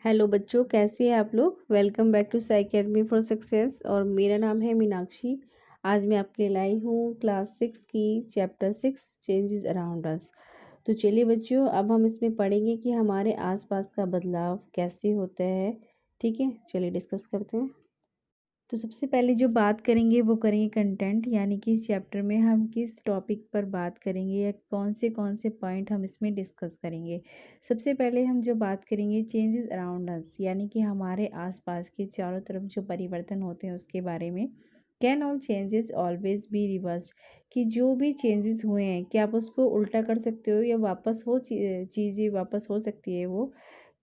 Hello बच्चों, कैसे हैं आप लोग। Welcome back to Sai academy for success और मेरा नाम है मीनाक्षी। आज मैं आपके लिए लाई हूँ क्लास 6 की चैप्टर 6 चेंजेस अराउंड अस। तो चलिए बच्चों, अब हम इसमें पढ़ेंगे कि हमारे आसपास का बदलाव कैसे होता है। ठीक है, चलिए डिस्कस करते हैं। तो सबसे पहले जो बात करेंगे वो करेंगे कंटेंट, यानी कि इस चैप्टर में हम किस टॉपिक पर बात करेंगे या कौन से पॉइंट हम इसमें डिस्कस करेंगे। सबसे पहले हम जो बात करेंगे चेंजेस अराउंड अस, यानी कि हमारे आसपास के चारों तरफ जो परिवर्तन होते हैं उसके बारे में। Can all changes always be reversed, कि जो भी चेंजेस हुए हैं क्या आप उसको उल्टा कर सकते हो या वापस हो चीज़ें वापस हो सकती है वो।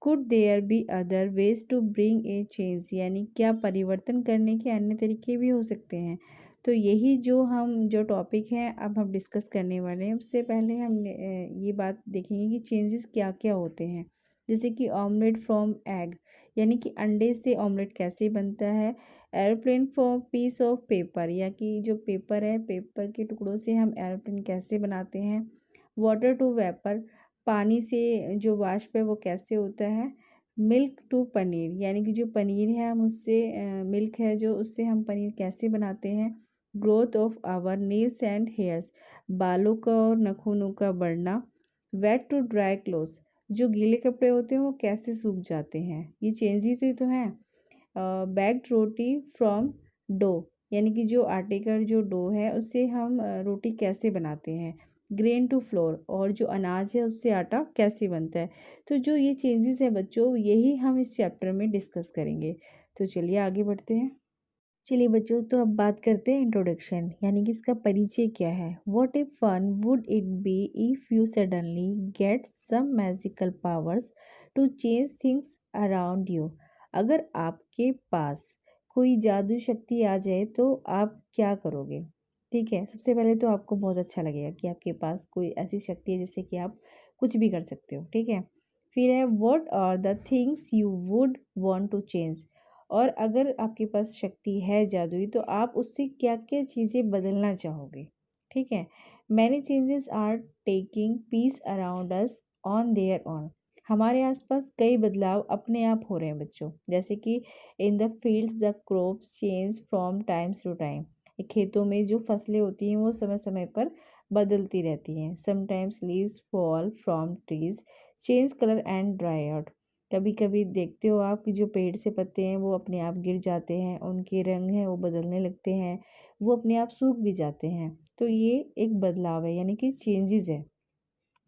Could there be other ways to bring a change, यानी क्या परिवर्तन करने के अन्य तरीके भी हो सकते हैं। तो यही जो टॉपिक है अब हम डिस्कस करने वाले हैं। उससे पहले हम ये बात देखेंगे कि चेंजेस क्या क्या होते हैं। जैसे कि ऑमलेट फ्रॉम एग, यानी कि अंडे से ऑमलेट कैसे बनता है। Aeroplane from piece of paper, या कि जो पेपर है पेपर के टुकड़ों से हम एरोप्लेन कैसे बनाते हैं। वाटर टू वेपर, पानी से जो वाष्प है वो कैसे होता है। मिल्क टू पनीर, यानी कि जो पनीर है हम उससे मिल्क है जो उससे हम पनीर कैसे बनाते हैं। Growth of our nails and hairs, बालों का और नखूनों का बढ़ना। वेट टू ड्राई क्लोथ्स, जो गीले कपड़े होते हैं वो कैसे सूख जाते हैं। ये चेंजेस ही तो हैं। बैक्ड रोटी फ्रॉम डो, यानी कि जो आटे का जो डो है उससे हम रोटी कैसे बनाते हैं। ग्रेन टू फ्लोर, और जो अनाज है उससे आटा कैसे बनता है। तो जो ये चेंजेस है बच्चों, यही हम इस चैप्टर में डिस्कस करेंगे। तो चलिए आगे बढ़ते हैं। चलिए बच्चों, तो अब बात करते हैं इंट्रोडक्शन, यानी कि इसका परिचय क्या है। What if fun would it be if you suddenly get some magical powers to change things around you. अगर आपके पास कोई जादू शक्ति आ जाए तो आप क्या करोगे। ठीक है, सबसे पहले तो आपको बहुत अच्छा लगेगा कि आपके पास कोई ऐसी शक्ति है जिससे कि आप कुछ भी कर सकते हो। ठीक है, फिर है what are the things you would want to change, और अगर आपके पास शक्ति है जादुई तो आप उससे क्या क्या चीज़ें बदलना चाहोगे। ठीक है, many changes are taking place around us on there on, हमारे आसपास कई बदलाव अपने आप हो रहे हैं बच्चों। जैसे कि in the fields the crops change from times to time, खेतों में जो फसलें होती हैं वो समय समय पर बदलती रहती हैं। Sometimes leaves fall from trees change colour and dry out, कभी कभी देखते हो आप कि जो पेड़ से पत्ते हैं वो अपने आप गिर जाते हैं, उनके रंग हैं वो बदलने लगते हैं, वो अपने आप सूख भी जाते हैं। तो ये एक बदलाव है, यानी कि चेंजेस है।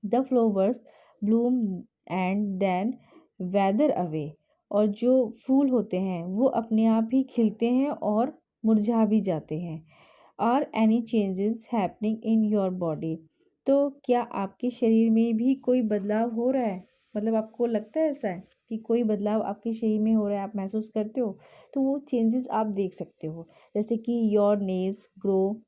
The flowers bloom and then wither away, और जो फूल होते हैं वो अपने आप ही खिलते हैं और मुरझा भी जाते हैं। Are any changes happening in your body, तो क्या आपके शरीर में भी कोई बदलाव हो रहा है। मतलब आपको लगता है ऐसा है कि कोई बदलाव आपके शरीर में हो रहा है, आप महसूस करते हो। तो वो चेंजेस आप देख सकते हो। जैसे कि your nails grow,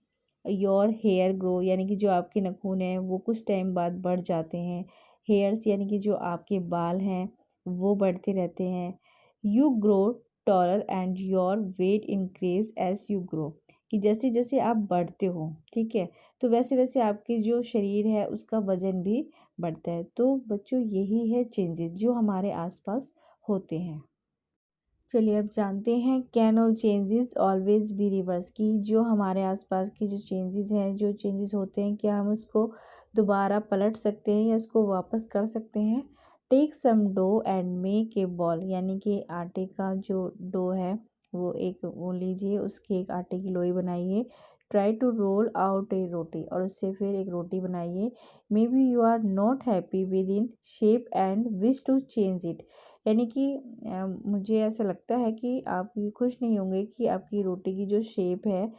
your hair grow, यानी कि जो आपके नाखून हैं वो कुछ टाइम बाद बढ़ जाते हैं। हेयर्स यानी कि जो आपके बाल हैं वो बढ़ते रहते हैं। You grow taller and your weight increase as you grow, कि जैसे जैसे आप बढ़ते हो, ठीक है, तो वैसे वैसे आपके जो शरीर है उसका वजन भी बढ़ता है। तो बच्चों यही है चेंजेस जो हमारे आसपास होते हैं। चलिए अब जानते हैं can all changes always be reverse, की जो हमारे आसपास की जो चेंजेस हैं जो चेंजेस होते हैं क्या हम उसको दोबारा पलट सकते हैं या उसको वापस कर सकते हैं। Take some dough and make a ball, यानी कि आटे का जो डो है वो लीजिए, उसके एक आटे की लोई बनाइए। Try to roll out a roti, और उससे फिर एक रोटी बनाइए। Maybe you are not happy with in shape and wish to change it, यानी कि मुझे ऐसा लगता है कि आप ये खुश नहीं होंगे कि आपकी रोटी की जो शेप है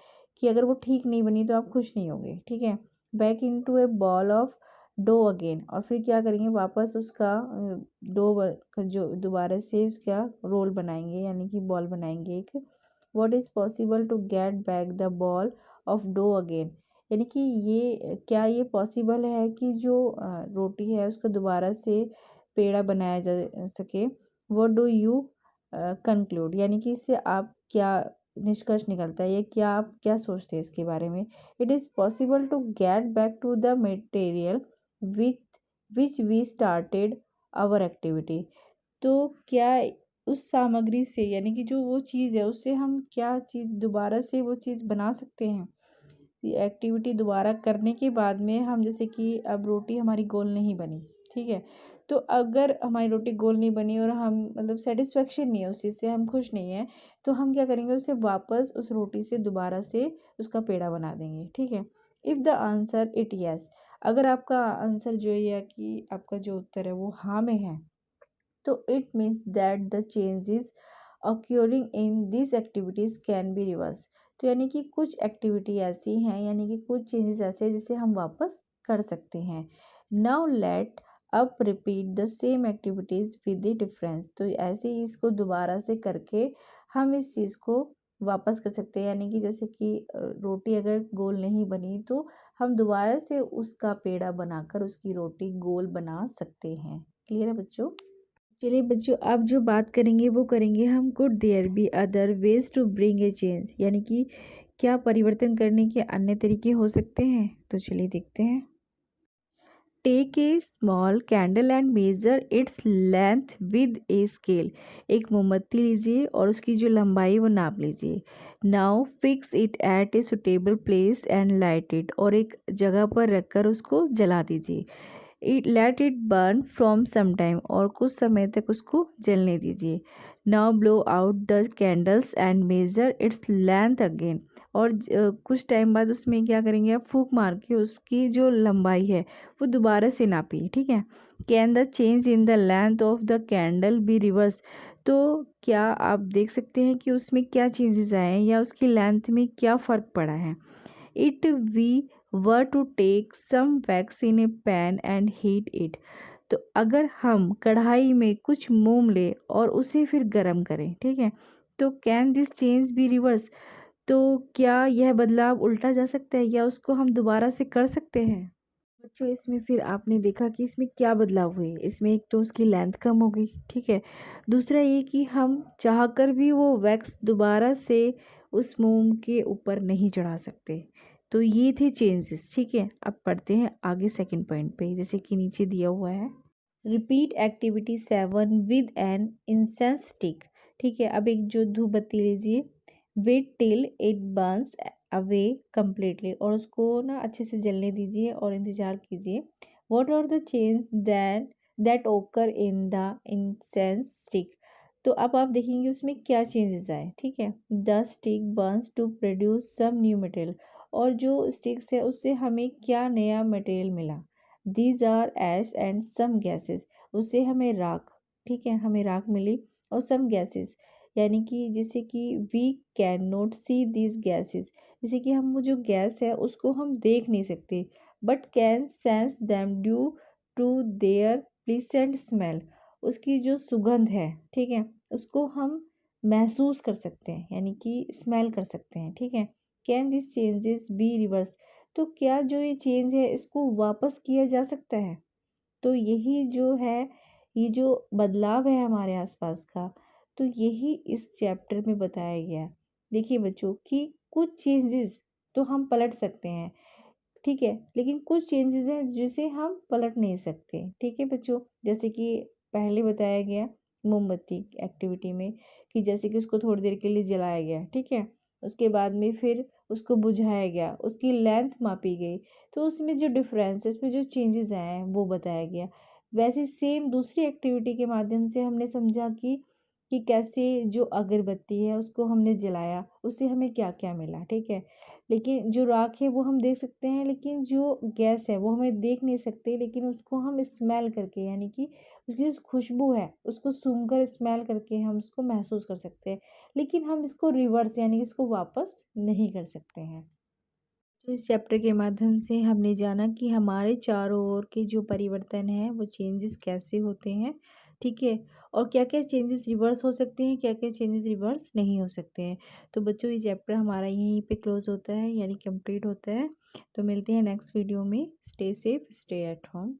कि अगर वो ठीक नहीं बनी तो आप खुश नहीं होंगे। ठीक है, back into a ball of dough again, और फिर क्या करेंगे वापस उसका जो दोबारा से उसका रोल बनाएंगे, यानी कि बॉल बनाएंगे एक। What is possible to get back the ball of dough again, यानी कि ये क्या ये पॉसिबल है कि जो रोटी है उसको दोबारा से पेड़ा बनाया जा सके। व्हाट डू यू कंक्लूड, यानी कि इससे आप क्या निष्कर्ष निकलता है, ये क्या आप क्या सोचते हैं इसके बारे में। It is possible to get back to the material with which we started our activity, तो क्या उस सामग्री से यानी कि जो वो चीज़ है उससे हम क्या चीज़ दोबारा से वो चीज़ बना सकते हैं? ये एक्टिविटी दोबारा करने के बाद में हम जैसे कि अब रोटी हमारी गोल नहीं बनी, ठीक है? तो अगर हमारी रोटी गोल नहीं बनी और हम मतलब सैटिस्फैक्शन नहीं है उस चीज़ से, हम खुश नहीं हैं, तो हम क्या करेंगे उसे वापस उस रोटी से दोबारा से उसका पेड़ा बना देंगे, ठीक है? If the answer it yes, अगर आपका आंसर जो है या कि आपका जो उत्तर है वो हाँ में है, तो it means that the changes occurring in these activities can be reversed। तो यानी कि कुछ एक्टिविटी ऐसी हैं यानी कि कुछ चेंजेस ऐसे हैं जिसे हम वापस कर सकते हैं। Now let up repeat the same activities with the difference. तो ऐसे ही इसको दोबारा से करके हम इस चीज़ को वापस कर सकते हैं, यानी कि जैसे कि रोटी अगर गोल नहीं बनी तो हम दोबारा से उसका पेड़ा बनाकर उसकी रोटी गोल बना सकते हैं। क्लियर है बच्चों? चलिए बच्चों, अब जो बात करेंगे वो करेंगे हम could there be other ways to bring a change, यानी कि क्या परिवर्तन करने के अन्य तरीके हो सकते हैं। तो चलिए देखते हैं। Take a small candle and measure its length with a scale. एक मोमबत्ती लीजिए और उसकी जो लंबाई वो नाप लीजिए। Now fix it at a suitable place and light it, और एक जगह पर रखकर उसको जला दीजिए। Let it burn from some time, और कुछ समय तक उसको जलने दीजिए। Now blow out the candles and measure its length again, और कुछ टाइम बाद उसमें क्या करेंगे आप, फूंक मार के उसकी जो लंबाई है वो दोबारा से नापिए, ठीक है। Can the change in the length of the candle be reverse. तो क्या आप देख सकते हैं कि उसमें क्या चेंजेस आए हैं या उसकी लेंथ में क्या फ़र्क पड़ा है। It we were to take some wax in a pan and heat it. तो अगर हम कढ़ाई में कुछ मोम ले और उसे फिर गर्म करें, ठीक है, तो can this change be reverse. तो क्या यह बदलाव उल्टा जा सकता है या उसको हम दोबारा से कर सकते हैं। बच्चों, इसमें फिर आपने देखा कि इसमें क्या बदलाव हुए। इसमें एक तो उसकी लेंथ कम हो गई, ठीक है। दूसरा ये कि हम चाहकर भी वो वैक्स दोबारा से उस मोम के ऊपर नहीं चढ़ा सकते। तो ये थे चेंजेस, ठीक है। अब पढ़ते हैं आगे सेकंड पॉइंट पे, जैसे कि नीचे दिया हुआ है। Repeat activity 7 with an incense stick. ठीक है, अब एक जो धूप बत्ती लीजिए, wait till it burns away completely, और उसको ना अच्छे से जलने दीजिए और इंतजार कीजिए। What are the change that occur in the incense stick. तो अब आप देखेंगे उसमें क्या चेंजेस आए, ठीक है। The stick burns to produce some new material, और जो स्टिक्स है उससे हमें क्या नया मटेरियल मिला। These are ash and some gases, उससे हमें राख, ठीक है, हमें राख मिली। और सम गैसेस यानी कि जैसे कि we can not see these gases, जैसे कि हम वो जो गैस है उसको हम देख नहीं सकते, but can sense them due to their pleasant smell. उसकी जो सुगंध है, ठीक है, उसको हम महसूस कर सकते हैं, यानी कि स्मेल कर सकते हैं, ठीक है। Can this changes be reverse. तो क्या जो ये चेंज है इसको वापस किया जा सकता है। तो यही जो है, ये जो बदलाव है हमारे आसपास का, तो यही इस चैप्टर में बताया गया है। देखिए बच्चों कि कुछ चेंजेस तो हम पलट सकते हैं, ठीक है, लेकिन कुछ चेंजेस हैं जिसे हम पलट नहीं सकते, ठीक है बच्चों। जैसे कि पहले बताया गया मोमबत्ती एक्टिविटी में, कि जैसे कि उसको थोड़ी देर के लिए जलाया गया, ठीक है, उसके बाद में फिर उसको बुझाया गया, उसकी लेंथ मापी गई, तो उसमें जो डिफरेंस है, उसमें जो चेंजेस आए हैं वो बताया गया। वैसे सेम दूसरी एक्टिविटी के माध्यम से हमने समझा कि कैसे जो अगरबत्ती है उसको हमने जलाया, उससे हमें क्या क्या मिला, ठीक है। लेकिन जो राख है वो हम देख सकते हैं, लेकिन जो गैस है वो हमें देख नहीं सकते, लेकिन उसको हम स्मेल करके, यानी कि उसकी जो खुशबू है उसको सूंघकर स्मेल करके हम उसको महसूस कर सकते हैं। लेकिन हम इसको रिवर्स यानी कि इसको वापस नहीं कर सकते हैं। तो इस चैप्टर के माध्यम से हमने जाना कि हमारे चारों ओर के जो परिवर्तन हैं वो चेंजेस कैसे होते हैं, ठीक है, और क्या क्या चेंजेस रिवर्स हो सकते हैं, क्या क्या चेंजेस रिवर्स नहीं हो सकते हैं। तो बच्चों, ये चैप्टर हमारा यहीं पे क्लोज होता है, यानी कंप्लीट होता है। तो मिलते हैं नेक्स्ट वीडियो में। Stay safe, stay at home.